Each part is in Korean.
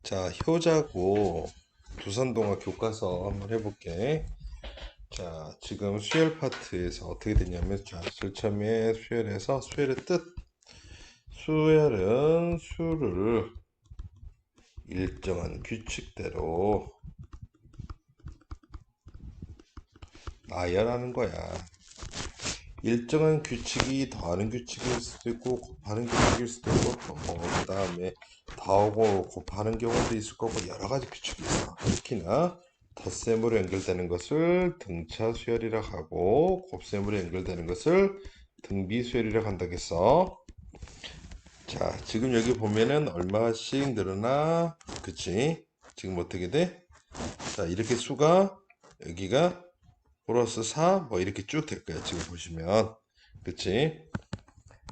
자, 효자고 부산동화 교과서 한번 해볼게. 자, 지금 수열 파트에서 어떻게 되냐면, 자, 제일 처음에 수열에서 수열의 뜻. 수열은 수를 일정한 규칙대로 나열하는 거야. 일정한 규칙이 더하는 규칙일 수도 있고 곱하는 규칙일 수도 있고 그 다음에 더하고 곱하는 경우도 있을 거고 여러 가지 규칙이 있어. 특히나 덧셈으로 연결되는 것을 등차 수열이라 하고 곱셈으로 연결되는 것을 등비 수열이라 한다겠어. 자, 지금 여기 보면은 얼마씩 늘어나? 그치? 지금 어떻게 돼? 자, 이렇게 수가 여기가 플러스 4 뭐 이렇게 쭉 될 거야. 지금 보시면. 그치?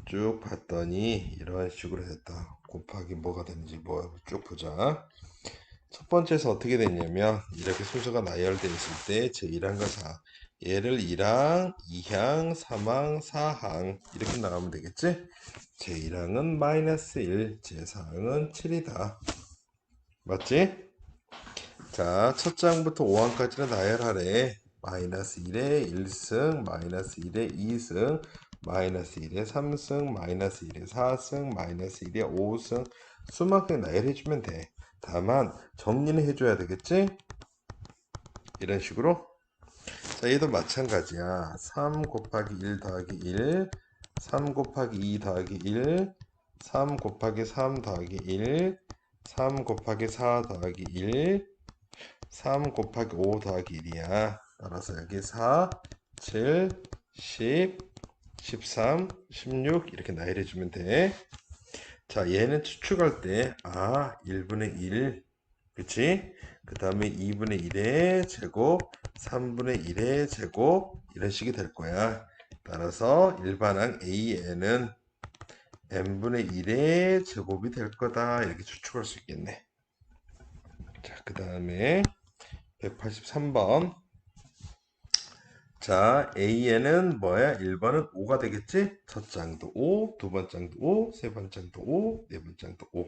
쭉 봤더니 이런 식으로 됐다. 곱하기 뭐가 되는지 뭐 쭉 보자. 첫 번째에서 어떻게 됐냐면 이렇게 순서가 나열되어 있을 때 제1항과 4 얘를 1항, 2항, 3항, 4항 이렇게 나가면 되겠지? 제1항은 마이너스 1, 제4항은 7이다. 맞지? 자, 첫 장부터 5항까지는 나열하래. 마이너스 1에 1승, 마이너스 1에 2승, 마이너스 1에 3승, 마이너스 1에 4승, 마이너스 1에 5승 수만큼 나열해주면 돼. 다만 정리는 해줘야 되겠지? 이런 식으로. 자, 얘도 마찬가지야. 3 곱하기 1 더하기 1, 3 곱하기 2 더하기 1, 3 곱하기 3 더하기 1, 3 곱하기 4 더하기 1, 3 곱하기 5 더하기 1이야. 따라서 여기 4, 7, 10, 13, 16 이렇게 나열해주면 돼. 자, 얘는 추측할 때 1분의 1 그치? 그 다음에 2분의 1의 제곱, 3분의 1의 제곱 이런 식이 될 거야. 따라서 일반항 AN은 n분의 1의 제곱이 될 거다. 이렇게 추측할 수 있겠네. 자, 그 다음에 183번. 자, AN은 뭐야? 1번은 5가 되겠지? 첫 장도 5, 두 번째 장도 5, 세 번째 장도 5, 네 번째 장도 5.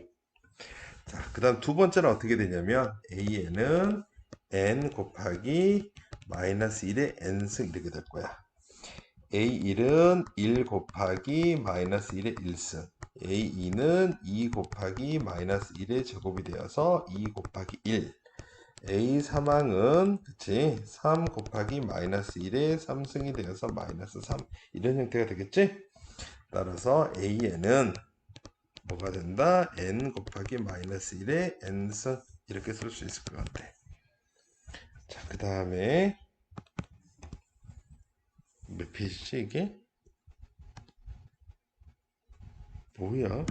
자, 그 다음 두 번째는 어떻게 되냐면 AN은 n 곱하기 마이너스 1의 n승 이렇게 될 거야. A1은 1 곱하기 마이너스 1의 1승, A2는 2 곱하기 마이너스 1의 제곱이 되어서 2 곱하기 1, A3항은 그치 3 곱하기 마이너스 1의 3승이 되어서 마이너스 3 이런 형태가 되겠지? 따라서 AN은 뭐가 된다? n 곱하기 마이너스 1의 n승 이렇게 쓸 수 있을 것 같아. 자, 그 다음에 몇 페이지지 이게? 뭐야?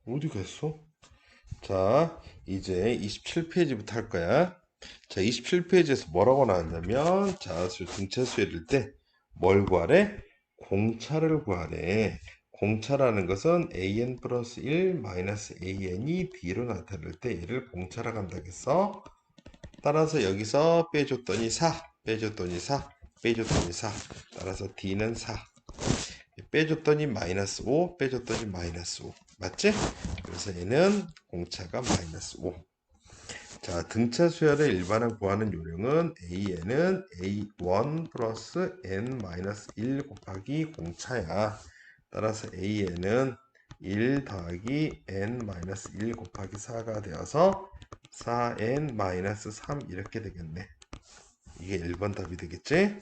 어디 갔어? 자, 이제 27페이지부터 할 거야. 자, 27페이지에서 뭐라고 나왔냐면 자수 등차 수열일 때 뭘 구하래? 공차를 구하래. 공차라는 것은 an 플러스 1 마이너스 an이 b로 나타날 때 얘를 공차라고 한다겠어. 따라서 여기서 빼줬더니 4, 빼줬더니 4, 빼줬더니 4. 따라서 d는 4. 빼줬더니 마이너스 5, 빼줬더니 마이너스 5. 맞지? 그래서 얘는 공차가 마이너스 5. 자, 등차 수열의 일반을 구하는 요령은 AN은 A1 플러스 N 마이너스 1 곱하기 공차야. 따라서 AN은 1 더하기 N 마이너스 1 곱하기 4가 되어서 4N 마이너스 3 이렇게 되겠네. 이게 1번 답이 되겠지?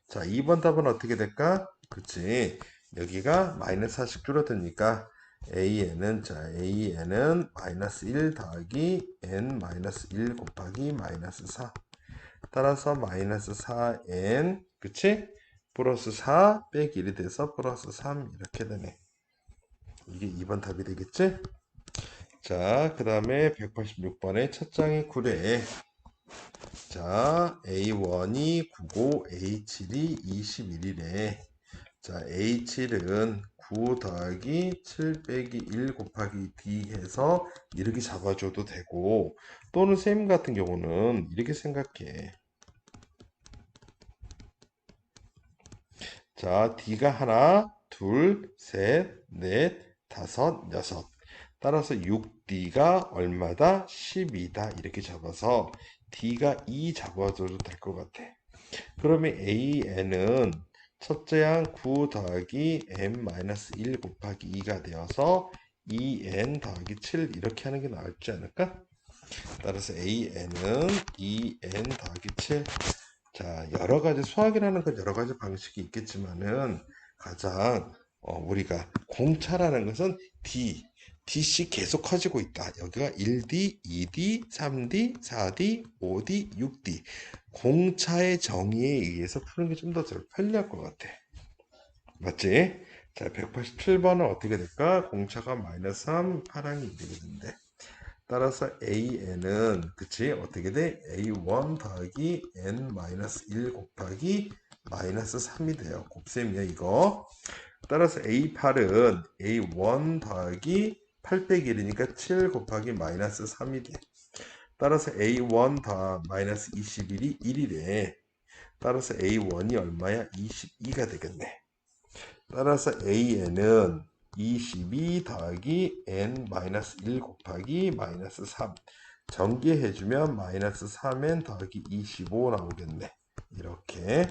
자, 2번 답은 어떻게 될까? 그치. 여기가 마이너스 4씩 줄어드니까 AN은 마이너스 1 더하기 N 마이너스 1 곱하기 마이너스 4. 따라서 마이너스 4N, 그치? 플러스 4 빼기 1이 돼서 플러스 3 이렇게 되네. 이게 2번 답이 되겠지? 자, 그 다음에 186번의 첫 장의 구례. 자, A1이 9고 A7이 21이래. 자, A7은 9 더하기 7 빼기 1 곱하기 D 해서 이렇게 잡아줘도 되고, 또는 쌤 같은 경우는 이렇게 생각해. 자, D가 하나, 둘, 셋, 넷, 다섯, 여섯. 따라서 6D가 얼마다? 12다. 이렇게 잡아서 D가 2 잡아줘도 될 것 같아. 그러면 AN은 첫째 항 9 더하기 n-1 곱하기 2가 되어서 2n 더하기 7 이렇게 하는 게 나을지 않을까? 따라서 AN은 2n 더하기 7. 자, 여러 가지 수학이라는 건 여러 가지 방식이 있겠지만은 가장 우리가 공차라는 것은 DC 계속 커지고 있다. 여기가 1D, 2D, 3D, 4D, 5D, 6D. 공차의 정의에 의해서 푸는 게 좀 더 편리할 것 같아. 맞지? 자, 187번은 어떻게 될까? 공차가 마이너스 3, 파랑이 이렇게 된대. 따라서 AN은 그치 어떻게 돼? A1 더하기 N-1 곱하기 마이너스 3이 돼요. 곱셈이야 이거. 따라서 A8은 A1 더하기 8 빼기 1이니까 7 곱하기 마이너스 3이 돼. 따라서 A1 더 마이너스 21이 1이래. 따라서 A1이 얼마야? 22가 되겠네. 따라서 AN은 22 더하기 n-1 곱하기 마이너스 3 전개해주면 마이너스 3n 더하기 25 나오겠네. 이렇게.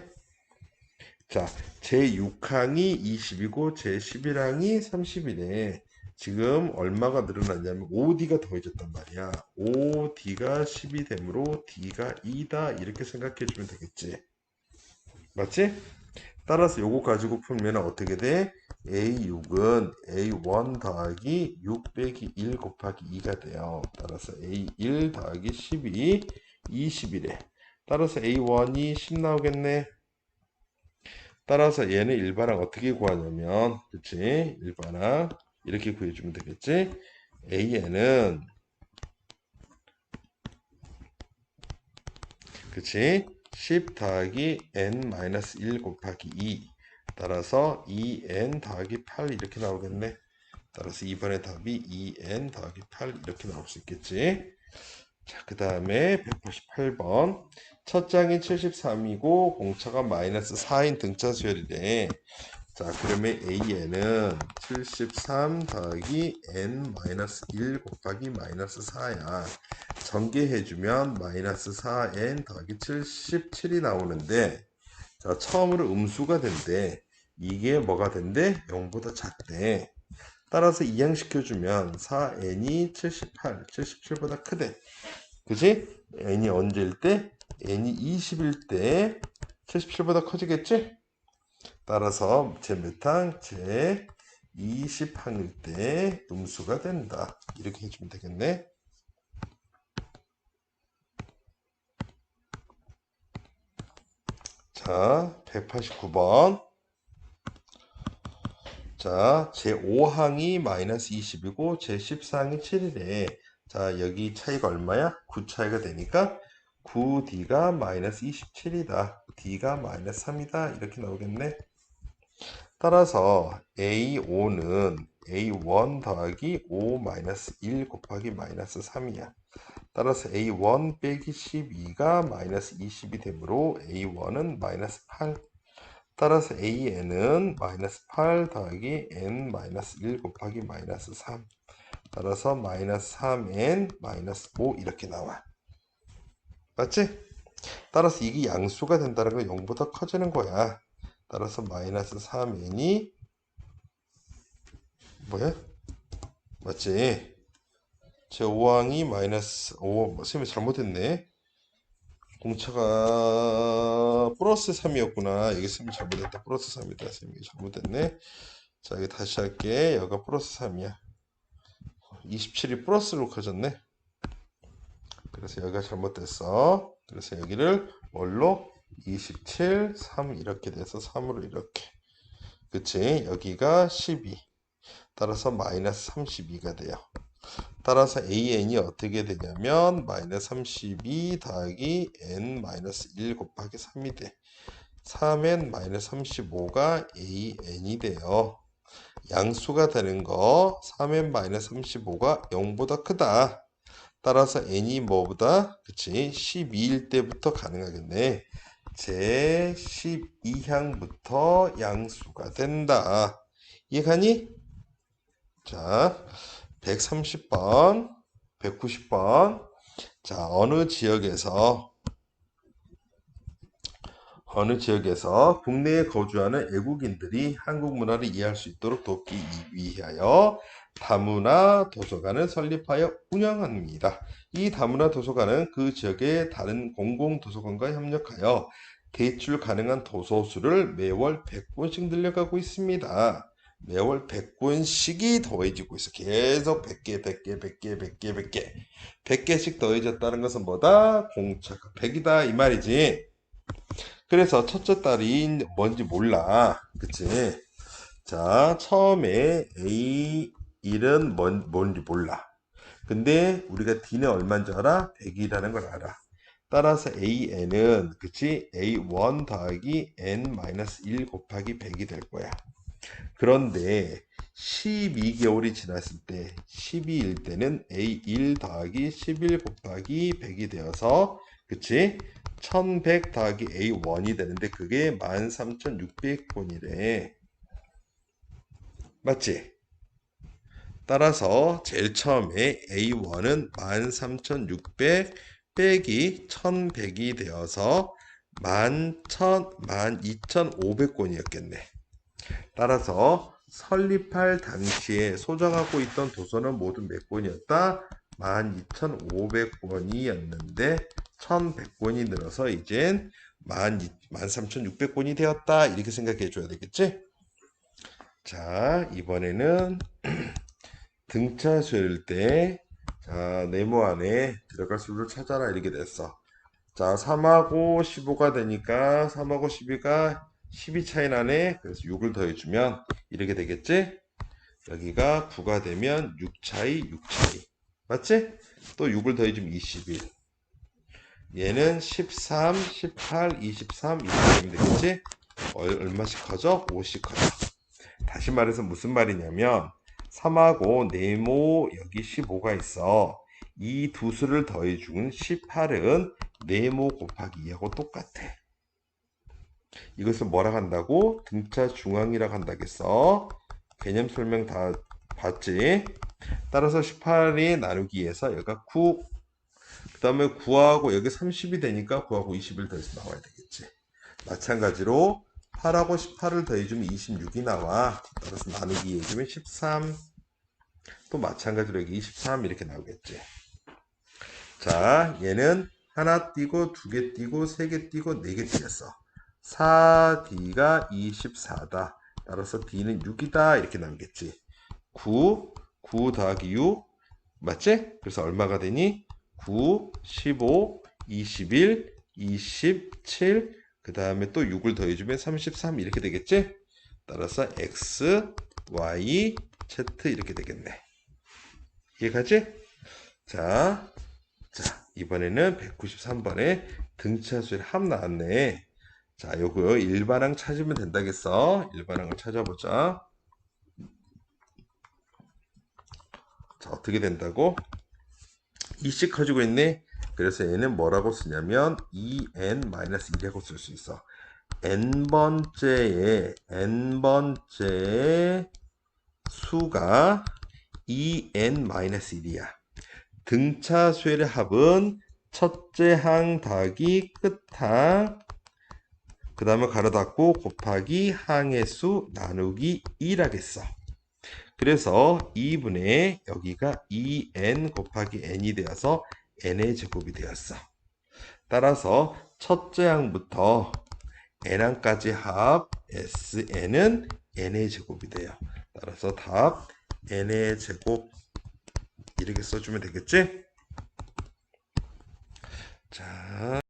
자, 제6항이 20이고 제11항이 30이네. 지금 얼마가 늘어났냐면 5D가 더해졌단 말이야. 5D가 10이 되므로 D가 2다 이렇게 생각해 주면 되겠지. 맞지? 따라서 요거 가지고 풀면 어떻게 돼? A6은 A1 더하기 6 빼기 1 곱하기 2가 돼요. 따라서 A1 더하기 12, 20이래. 따라서 A1이 10 나오겠네. 따라서 얘는 일반항 어떻게 구하냐면, 그치? 일반항 이렇게 구해주면 되겠지? AN은, 그치? 10 더하기 n-1 곱하기 2 따라서 2n 더하기 8 이렇게 나오겠네. 따라서 2번의 답이 2n 더하기 8 이렇게 나올 수 있겠지. 자, 그 다음에 188번 첫 장이 73이고 공차가 마이너스 4인 등차 수열이래. 자, 그러면 AN은 73 더하기 n-1 곱하기 마이너스 4야. 전개해주면 마이너스 4n 더하기 77이 나오는데, 자, 처음으로 음수가 된대. 이게 뭐가 된대? 0보다 작대. 따라서 이항시켜주면 4n이 78, 77보다 크대. 그지? n이 언제일 때? n이 20일 때 77보다 커지겠지? 따라서 제 몇 항? 제 20항일 때 음수가 된다. 이렇게 해주면 되겠네. 자, 189번. 자, 제5항이 마이너스 20이고 제14항이 7이래. 자, 여기 차이가 얼마야? 9 차이가 되니까 9D가 마이너스 27이다. D가 마이너스 3이다. 이렇게 나오겠네. 따라서 A5는 A1 더하기 5 마이너스 1 곱하기 마이너스 3이야. 따라서 A1 빼기 12가 마이너스 20이 되므로 A1은 마이너스 8. 따라서 AN은 마이너스 8 더하기 n 마이너스 1 곱하기 마이너스 3. 따라서 마이너스 3n 마이너스 5 이렇게 나와. 맞지? 따라서 이게 양수가 된다는 건 0보다 커지는 거야. 따라서 마이너스 3n이 뭐야? 맞지? 제 5항이 마이너스 5, 쌤이 잘못했네. 공차가 플러스 3이었구나. 여기 쌤이 잘못했다. 플러스 3이다. 쌤이 잘못했네. 자, 여기 다시 할게. 여기가 플러스 3이야. 27이 플러스로 커졌네. 그래서 여기가 잘못됐어. 그래서 여기를 뭘로? 27, 3 이렇게 돼서 3으로 이렇게. 그치? 여기가 12. 따라서 마이너스 32가 돼요. 따라서 AN이 어떻게 되냐면 마이너스 32 더하기 N 마이너스 1 곱하기 3이 돼. 3n 마이너스 35가 an이 돼요. 양수가 되는 거 3n 마이너스 35가 0보다 크다. 따라서 n이 뭐보다? 그치? 12일 때부터 가능하겠네. 제 12항부터 양수가 된다. 이해가니? 자, 130번, 190번. 자, 어느 지역에서 국내에 거주하는 외국인들이 한국 문화를 이해할 수 있도록 돕기 위하여 다문화 도서관을 설립하여 운영합니다. 이 다문화 도서관은 그 지역의 다른 공공 도서관과 협력하여 대출 가능한 도서수를 매월 100권씩 늘려가고 있습니다. 매월 100권씩이 더해지고 있어. 계속 100개, 100개, 100개, 100개, 100개. 100개씩 더해졌다는 것은 뭐다? 공차가 100이다 이 말이지. 그래서 첫째 딸이 뭔지 몰라. 그치? 자, 처음에 A1은 뭔지 몰라. 근데 우리가 D는 얼마인 줄 알아? 100이라는 걸 알아. 따라서 AN은 그치? A1 더하기 N-1 곱하기 100이 될 거야. 그런데 12개월이 지났을 때 12일 때는 A1 더하기 11 곱하기 100이 되어서 그치? 1100 더하기 A1이 되는데 그게 13600권이래. 맞지? 따라서 제일 처음에 A1은 13600 빼기 1100이 되어서 12500권이었겠네. 따라서 설립할 당시에 소장하고 있던 도서는 모두 몇 권이었다? 12500권이었는데 1100권이 늘어서 이젠 13600권이 되었다. 이렇게 생각해 줘야 되겠지? 자, 이번에는 등차 수일 때 자, 네모 안에 들어갈 수를 찾아라 이렇게 됐어. 자, 3하고 15가 되니까 3하고 12가 12 차이 나네. 그래서 6을 더해주면 이렇게 되겠지? 여기가 9가 되면 6 차이, 6 차이. 맞지? 또 6을 더해주면 21. 얘는 13, 18, 23 이렇게 되면 되겠지? 얼마씩 커져? 5씩 커져. 다시 말해서 무슨 말이냐면 3하고 네모 여기 15가 있어. 이 두 수를 더해준 18은 네모 곱하기 2하고 똑같아. 이것을 뭐라 한다고? 등차 중앙이라고 한다겠어. 개념 설명 다 봤지? 따라서 18이 나누기에서 여기가 9. 그 다음에 9하고 여기 30이 되니까 9하고 20을 더해서 나와야 되겠지. 마찬가지로 8하고 18을 더해주면 26이 나와. 따라서 나누기 해주면 13. 또 마찬가지로 여기 23 이렇게 나오겠지. 자, 얘는 하나 띄고 두 개 띄고 세 개 띄고 네 개 띄었어. 4D가 24다. 따라서 D는 6이다. 이렇게 나오겠지. 9 더하기 6 맞지? 그래서 얼마가 되니? 9, 15, 21, 27 그 다음에 또 6을 더해주면 33 이렇게 되겠지? 따라서 X, Y, Z 이렇게 되겠네. 이해가지? 자, 이번에는 193번에 등차수의 합 나왔네. 자, 요거 일반항 찾으면 된다겠어. 일반항을 찾아보자. 자, 어떻게 된다고? 2씩 커지고 있네. 그래서 얘는 뭐라고 쓰냐면 2n-1이라고 쓸 수 있어. n번째의 수가 2n-1이야. 등차수의 합은 첫째 항 더하기 끝항 그 다음에 가로 닫고 곱하기 항의 수 나누기 2라겠어. 그래서 2분의 여기가 2n 곱하기 n이 되어서 n의 제곱이 되었어. 따라서 첫째 항부터 n항까지 합 sn은 n의 제곱이 돼요. 따라서 답 n의 제곱 이렇게 써주면 되겠지? 자.